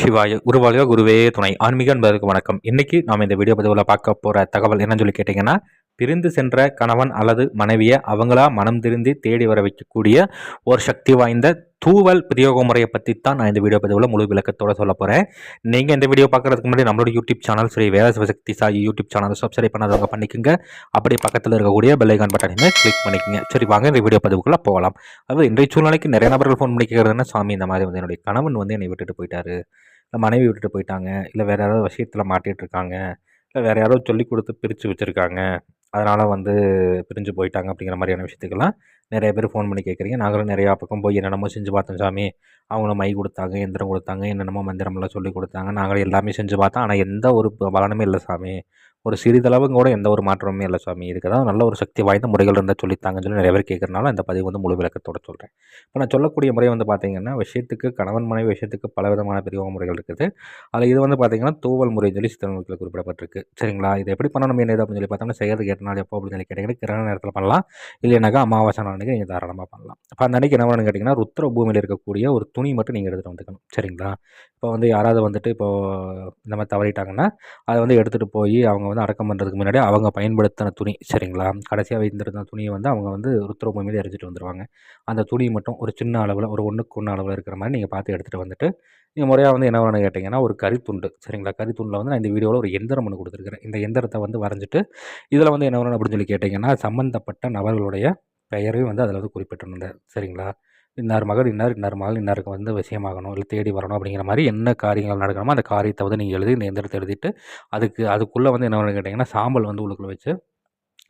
சிவாய குருவாழ்க குருவே துணை. ஆன்மீக அன்பருக்கு வணக்கம். இன்னைக்கு நாம இந்த வீடியோ பதிவில் பார்க்க போற தகவல் என்னன்னு சொல்லி கேட்டீங்கன்னா, பிரிந்து சென்ற கணவன் அல்லது மனைவியை அவங்களா மனம் திருந்தி தேடி வர வைக்கக்கூடிய ஒரு சக்தி வாய்ந்த தூவல் பிரயோக முறையை பற்றி தான் நான் இந்த வீடியோ பதிவில் முழு விளக்கத்தோட சொல்ல போகிறேன். நீங்கள் இந்த வீடியோ பார்க்குறதுக்கு முன்னாடி நம்மளோட யூடியூப் சேனல் ஸ்ரீ வேத Sivasakthi Sai YouTube channel subscribe பண்ணாதவங்க பண்ணிக்கோங்க. அப்படியே பக்கத்தில் இருக்கக்கூடிய பெல் ஐகான் பட்டனையுமே கிளிக் பண்ணிக்கோங்க. சரி, வாங்க இந்த வீடியோ பதிவுக்குள்ளே போகலாம். அதாவது இன்றைய சூழ்நிலைக்கு நிறைய நபர்கள் ஃபோன் பண்ணி கேட்குறதுன்னா, சாமி இந்த மாதிரி வந்து என்னுடைய கணவன் வந்து என்னை விட்டுட்டு போயிட்டாரு, இல்லை மனைவி விட்டுட்டு போயிட்டாங்க, இல்லை வேறு யாராவது விஷயத்தில் மாட்டிகிட்டு இருக்காங்க, இல்லை வேறு யாரோ சொல்லி கொடுத்து பிரித்து வச்சுருக்காங்க, அதனால் வந்து பிரிஞ்சு போயிட்டாங்க அப்படிங்கிற மாதிரியான விஷயத்துக்கெல்லாம் நிறைய பேர் ஃபோன் பண்ணி கேட்குறீங்க. நாங்களும் நிறையா பக்கம் போய் என்னென்னமோ செஞ்சு பார்த்தோம் சாமி. அவங்களும் மை கொடுத்தாங்க, எந்திரம் கொடுத்தாங்க, என்னென்னமோ மந்திரமெல்லாம் சொல்லி கொடுத்தாங்க. நாங்களும் எல்லாமே செஞ்சு பார்த்தோம். ஆனால் எந்த ஒரு பலனுமே இல்லை சாமி. ஒரு சிறிதளவும் கூட எந்த ஒரு மாற்றமுமே இல்லை சாமி. இதுக்கு தான் நல்ல ஒரு சக்தி வாய்ந்த முறைகள் இருந்தால் சொல்லித்தாங்கன்னு சொல்லி நிறைய பேர் கேட்குறனால இந்த பதிவு வந்து முழு விளக்கத்தோட சொல்கிறேன். இப்போ நான் சொல்லக்கூடிய முறை வந்து பார்த்தீங்கன்னா, விஷயத்துக்கு கணவன் மனைவி விஷயத்துக்கு பல விதமான பிரிவு முறைகள் இருக்குது. அதில் இது வந்து பார்த்தீங்கன்னா தூவல் முறை சொல்லி சித்தநூல்களில் குறிப்பிடப்பட்டிருக்கு. சரிங்களா? இது எப்படி பண்ணணும் என்ன அப்படின்னு சொல்லி பார்த்தோம்னா, செய்யறதுக்கு 8 நாள் எப்போ அப்படின்னு சொல்லி கேட்டிங்கன்னா, கிரகண நேரத்தில் பண்ணலாம். இல்லைனாக்கா அமாவாசை நாள் அன்றைக்கி நீங்கள் தாராளமாக பண்ணலாம். இப்போ அந்த அன்றைக்கி என்ன பண்ணணும்னு கேட்டிங்கன்னா, ருத்ர பூமியில் இருக்கக்கூடிய ஒரு துணி மட்டும் நீங்கள் எடுத்துகிட்டு வந்துக்கணும். சரிங்களா? இப்போ வந்து யாராவது வந்துட்டு இப்போது இந்த மாதிரி தவறிட்டாங்கன்னா, அதை வந்து எடுத்துகிட்டு போய் அவங்க வந்து அடக்கம் பண்ணுறதுக்கு முன்னாடி அவங்க பயன்படுத்தின துணி, சரிங்களா, கடைசியாக வைத்திருந்த துணியை வந்து அவங்க வந்து ருத்ர பூமியில் எரிஞ்சிட்டு வந்துடுவாங்க. அந்த துணி மட்டும் ஒரு சின்ன அளவில், ஒரு 1க்கு 1 அளவில் இருக்கிற மாதிரி நீங்கள் பார்த்து எடுத்துகிட்டு வந்துட்டு, நீங்கள் முறையாக வந்து என்ன வேணும்னு கேட்டிங்கன்னா, ஒரு கரித்துண்டு, சரிங்களா, கரித்துண்டில் வந்து நான் இந்த வீடியோவில் ஒரு எந்திரம் ஒன்று கொடுத்துருக்கிறேன். இந்த எந்திரத்தை வந்து வரைஞ்சிட்டு இதில் வந்து என்ன வேணும் அப்படின்னு சொல்லி கேட்டிங்கன்னா, சம்மந்தப்பட்ட நபர்களுடைய பெயரையும் வந்து அதில் வந்து குறிப்பிட்டிருந்தேன். சரிங்களா? இன்னார் மகள், இன்னார் மகள், இன்னாருக்கு வந்து விஷயமாகணும், இல்லை தேடி வரணும் அப்படிங்கிற மாதிரி என்ன காரியங்கள் நடக்கணுமோ அந்த காரியத்தை வந்து நீங்கள் எழுதி இந்த எந்திரத்தை எழுதிட்டு, அதுக்குள்ளே வந்து என்ன வேணும்னு கேட்டிங்கன்னா, சாம்பல் வந்து உள்ளுக்குள்ளே வச்சு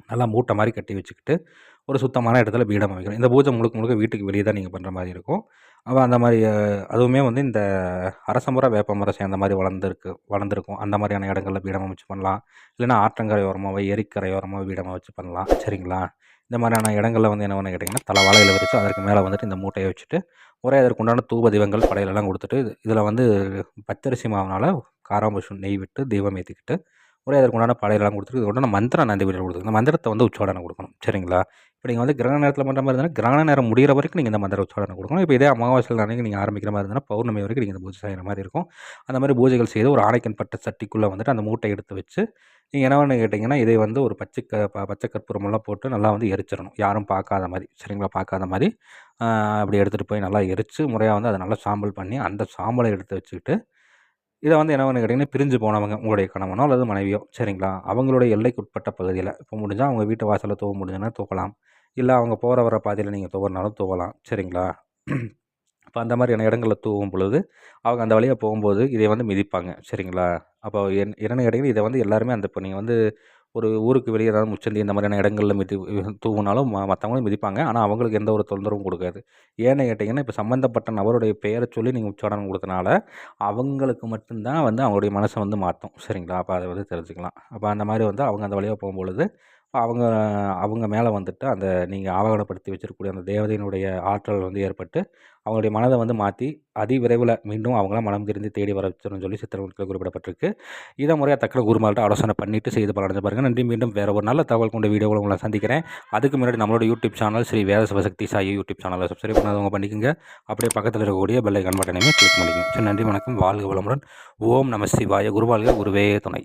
நல்லா மூட்டை மாதிரி கட்டி வச்சுக்கிட்டு, ஒரு சுத்தமான இடத்துல பீடம் அமைக்கணும். இந்த பூஜை முழுக்க முழுக்க வீட்டுக்கு வெளியே தான் நீங்கள் பண்ணுற மாதிரி இருக்கும். அப்போ அந்த மாதிரி அதுவுமே வந்து இந்த அரசமரம், வேப்பமரம் சேர்ந்த மாதிரி வளர்ந்துருக்கும். அந்த மாதிரியான இடங்களில் பீடம் அமைச்சு பண்ணலாம். இல்லைன்னா ஆற்றங்கரை ஓரமாகவோ, ஏரிக்கரை ஓரமாகவோ பீடம் அமைச்சு பண்ணலாம். சரிங்களா? இந்த மாதிரியான இடங்களில் வந்து என்ன பண்ண கேட்டிங்கன்னா, தலை வாழையில விரித்து அதற்கு மேலே வந்துட்டு இந்த மூட்டையை வச்சுட்டு, ஒரே அதற்குண்டான தூப தீபங்கள் படையலெல்லாம் கொடுத்துட்டு, இதில் வந்து பச்சரிசி மாவுனால் காராம்பூஷம் நெய் விட்டு தீபம் ஏற்றிக்கிட்டு, ஒரே அதற்குண்டான படையெல்லாம் கொடுத்துட்டு, இது உடனே மந்திரம் நான் இந்த வீடியோவில் கொடுத்துருக்கேன். இந்த மந்திரத்தை வந்து உச்சாடனை கொடுக்கணும். சரிங்களா? இப்போ நீங்கள் வந்து கிரகண நேரத்தில் பண்ணுற மாதிரி இருந்தால், கிரகண நேரம் முடிகிற வரைக்கும் நீங்கள் இந்த மந்திர உச்சாடனை கொடுக்கணும். இப்போ இதே அமாவாசை அன்றைக்கி நீங்கள் ஆரம்பிக்கிற மாதிரி இருந்தால், பௌர்ணமி வரைக்கும் நீங்கள் இந்த பூஜை செய்கிற மாதிரி இருக்கும். அந்த மாதிரி பூஜைகள் செய்து ஒரு ஆணைக்கன் பட்ட சட்டிக்குள்ளே வந்துட்டு அந்த மூட்டை எடுத்து வச்சு, நீங்கள் என்ன பண்ணு கேட்டிங்கன்னா, இதை வந்து ஒரு பச்சை கற்பூரமெல்லாம் போட்டு நல்லா வந்து எரிச்சிடணும். யாரும் பார்க்காத மாதிரி, சரிங்களா, பார்க்காத மாதிரி அப்படி எடுத்துகிட்டு போய் நல்லா எரித்து முறையாக வந்து அதை நல்லா சாம்பல் பண்ணி, அந்த சாம்பலை எடுத்து வச்சுக்கிட்டு, இதை வந்து என்ன பண்ணு கேட்டிங்கன்னா, பிரிஞ்சு போனவங்க உங்களுடைய கணவனோ அல்லது மனைவியோ, சரிங்களா, அவங்களுடைய எல்லைக்கு உட்பட்ட பகுதியில் இப்போ முடிஞ்சால் அவங்க வீட்டு வாசலில் தூவ முடிஞ்சுன்னா தூக்கலாம். இல்லை அவங்க போகிற வர பாதையில் நீங்கள் தூவுறனாலும் தூவலாம். சரிங்களா? இப்போ அந்த மாதிரியான இடங்களில் தூவும் பொழுது அவங்க அந்த வழியாக போகும்போது இதை வந்து மிதிப்பாங்க. சரிங்களா? அப்போ என்னென்னு கேட்டிங்கன்னா, இதை வந்து எல்லாருமே அந்த இப்போ நீங்கள் வந்து ஒரு ஊருக்கு வெளியே ஏதாவது முச்சந்தி இந்த மாதிரியான இடங்களில் தூவுனாலும் மற்றவங்களும் மிதிப்பாங்க. ஆனால் அவங்களுக்கு எந்த ஒரு தொந்தரவும் கொடுக்காது. ஏன்னு கேட்டிங்கன்னா, இப்போ சம்மந்தப்பட்ட நபருடைய பெயரை சொல்லி நீங்கள் உச்சாடனம் கொடுத்தனால அவங்களுக்கு மட்டும்தான் வந்து அவங்களுடைய மனசை வந்து மாற்றும். சரிங்களா? அப்போ அதை வந்து தெரிஞ்சுக்கலாம். அப்போ அந்த மாதிரி வந்து அவங்க அந்த வழியாக போகும்பொழுது அவங்க அவங்க மேலே வந்துட்டு அந்த நீங்கள் ஆவணப்படுத்தி வச்சிருக்கக்கூடிய அந்த தேவதையினுடைய ஆற்றல் வந்து ஏற்பட்டு, அவங்களுடைய மனதை வந்து மாற்றி அதிவிரைவில் மீண்டும் அவங்கள மனம் திருந்தி தேடி வர வச்சிருன்னு சொல்லி சித்திரத்தில் குறிப்பிடப்பட்டிருக்கு. இதை முறையாக தக்க குருமார்கிட்ட ஆலோசனை பண்ணிவிட்டு செய்து பலனடைஞ்சு பாருங்கள். நன்றி. மீண்டும் வேறு ஒரு நல்ல தகவல் கொண்ட வீடியோவில் உங்களை சந்திக்கிறேன். அதுக்கு முன்னாடி நம்மளோட யூடியூப் சேனல் ஸ்ரீ வேத சிவசக்தி சாயி யூடியூப் சேனலை சப்ஸ்கிரைப் பண்ணாதவங்க பண்ணிக்கோங்க. அப்படியே பக்கத்தில் இருக்கக்கூடிய பெல் ஐகான் பட்டனையுமே கிளிக் பண்ணிக்கோங்க. சரி, நன்றி, வணக்கம், வாழ்க வளமுடன். ஓம் நம சிவாய. குருவாழ்க குருவே துணை.